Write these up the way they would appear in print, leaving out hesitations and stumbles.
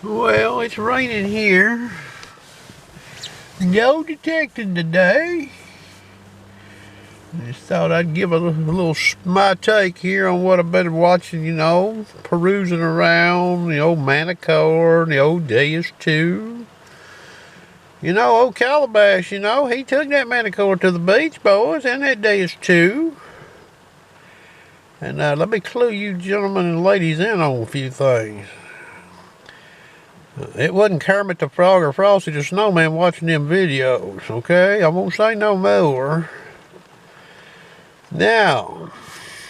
Well, it's raining here. No detecting today. I just thought I'd give a little my take here on what I've been watching, perusing around the old Manicore and the old DS2. Old Calabash, he took that Manicore to the beach, boys, and that DS2. And let me clue you gentlemen and ladies in on a few things. It wasn't Kermit the Frog or Frosty the Snowman watching them videos, okay? I won't say no more. Now,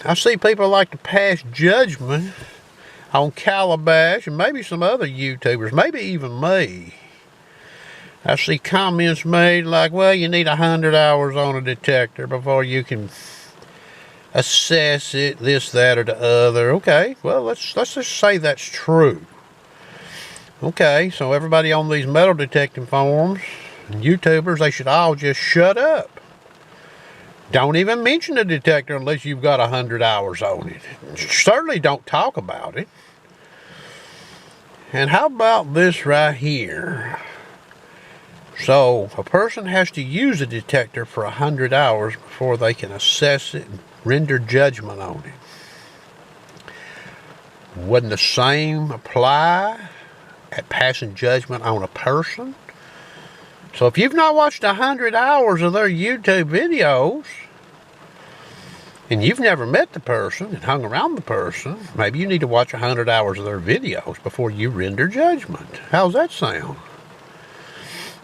I see people like to pass judgment on Calabash and maybe some other YouTubers, maybe even me. I see comments made like, well, you need 100 hours on a detector before you can assess it, this, that, or the other. Okay, well, let's just say that's true. Okay, so everybody on these metal detecting forums and YouTubers, they should all just shut up. Don't even mention the detector unless you've got 100 hours on it. Certainly don't talk about it. And how about this right here? So, a person has to use a detector for 100 hours before they can assess it and render judgment on it. Wouldn't the same apply at passing judgment on a person? So if you've not watched 100 hours of their YouTube videos, and you've never met the person and hung around the person, maybe you need to watch 100 hours of their videos before you render judgment. How's that sound?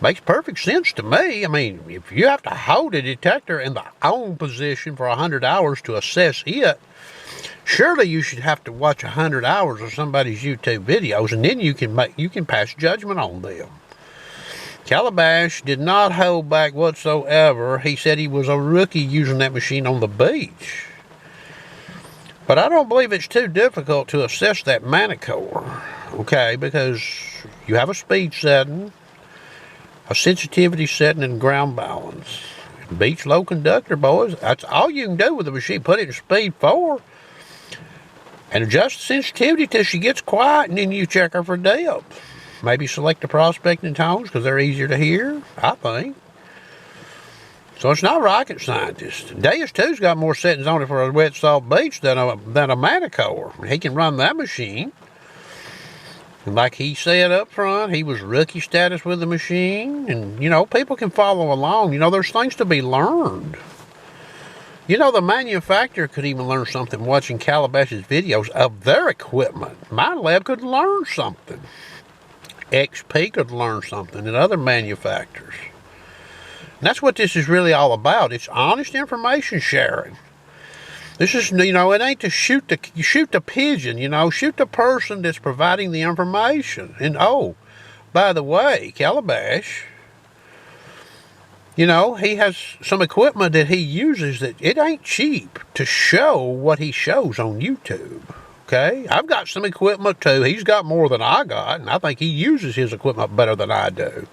Makes perfect sense to me. I mean, if you have to hold a detector in the on position for 100 hours to assess it, surely you should have to watch 100 hours of somebody's YouTube videos, and then you can pass judgment on them. Calabash did not hold back whatsoever. He said he was a rookie using that machine on the beach. But I don't believe it's too difficult to assess that Manicore, okay, because you have a speed setting, a sensitivity setting, and ground balance. Beach low conductor, boys. That's all you can do with the machine. Put it in speed 4 and adjust the sensitivity till she gets quiet, and then you check her for depth. Maybe select the prospecting tones because they're easier to hear, I think. So it's not rocket scientist. DS2's got more settings on it for a wet salt beach than a Manicore. He can run that machine. And like he said up front, he was rookie status with the machine. And, people can follow along. There's things to be learned. The manufacturer could even learn something watching Calabash's videos of their equipment. My lab could learn something. XP could learn something, and other manufacturers. And that's what this is really all about. It's honest information sharing. This is, it ain't to shoot the pigeon, shoot the person that's providing the information. And by the way, Calabash, he has some equipment that he uses that it ain't cheap to show what he shows on YouTube. Okay? I've got some equipment too. He's got more than I got, and I think he uses his equipment better than I do.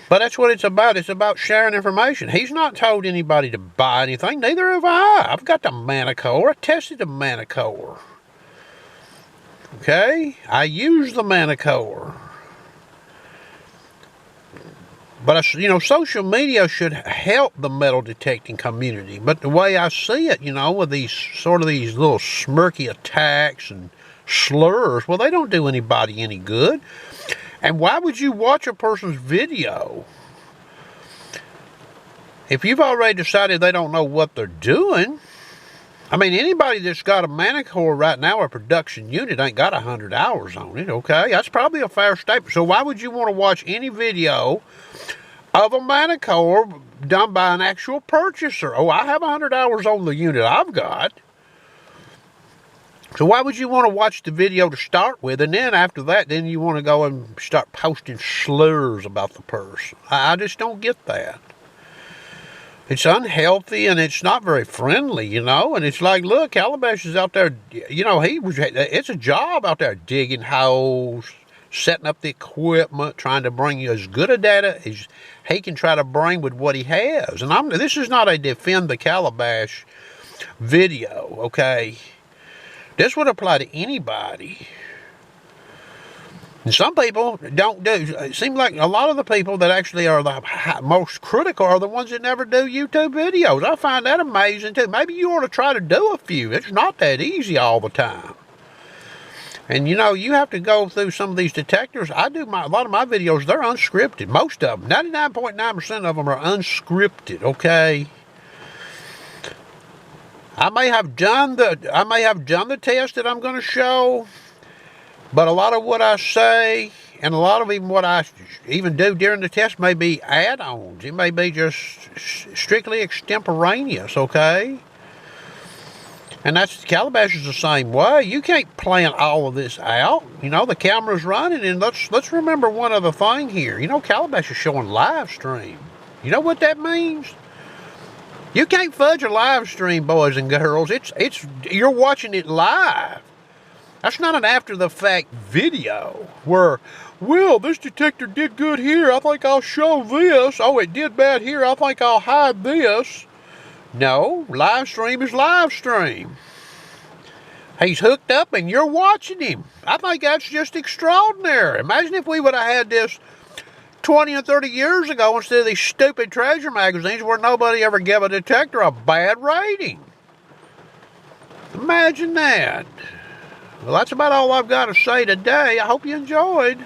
But that's what it's about. It's about sharing information. He's not told anybody to buy anything. Neither have I. I've got the Manicore. I tested the Manicore. Okay? I use the Manicore. But, social media should help the metal detecting community. But the way I see it, with these little smirky attacks and slurs, well, they don't do anybody any good. And why would you watch a person's video if you've already decided they don't know what they're doing? I mean, anybody that's got a Manicore right now, a production unit, ain't got 100 hours on it, okay? That's probably a fair statement. So why would you want to watch any video of a Manicore done by an actual purchaser? Oh, I have 100 hours on the unit I've got. So why would you want to watch the video to start with, and then after that, then you want to go and start posting slurs about the person? I just don't get that. It's unhealthy, and it's not very friendly, and it's like, look, Calabash is out there, it's a job out there digging holes, setting up the equipment, trying to bring you as good a data as he can try to bring with what he has. And this is not a defend the Calabash video, okay? This would apply to anybody. And some people don't do. It seems like a lot of the people that actually are the most critical are the ones that never do YouTube videos. I find that amazing too. Maybe you ought to try to do a few. It's not that easy all the time. And you know, you have to go through some of these detectors. A lot of my videos, they're unscripted. Most of them, 99.9% of them are unscripted, okay? I may have done the test that I'm going to show, but a lot of what I say and a lot of even what I even do during the test may be add-ons. It may be just strictly extemporaneous, okay? And Calabash is the same way. You can't plan all of this out. You know, the camera's running, and let's remember one other thing here. You know, Calabash is showing live stream. You know what that means? You can't fudge a live stream, boys and girls. You're watching it live. That's not an after-the-fact video where, well, this detector did good here. I think I'll show this. Oh, it did bad here. I think I'll hide this. No, live stream is live stream. He's hooked up and you're watching him. I think that's just extraordinary. Imagine if we would have had this 20 or 30 years ago instead of these stupid treasure magazines where nobody ever gave a detector a bad rating. Imagine that. Well, that's about all I've got to say today. I hope you enjoyed.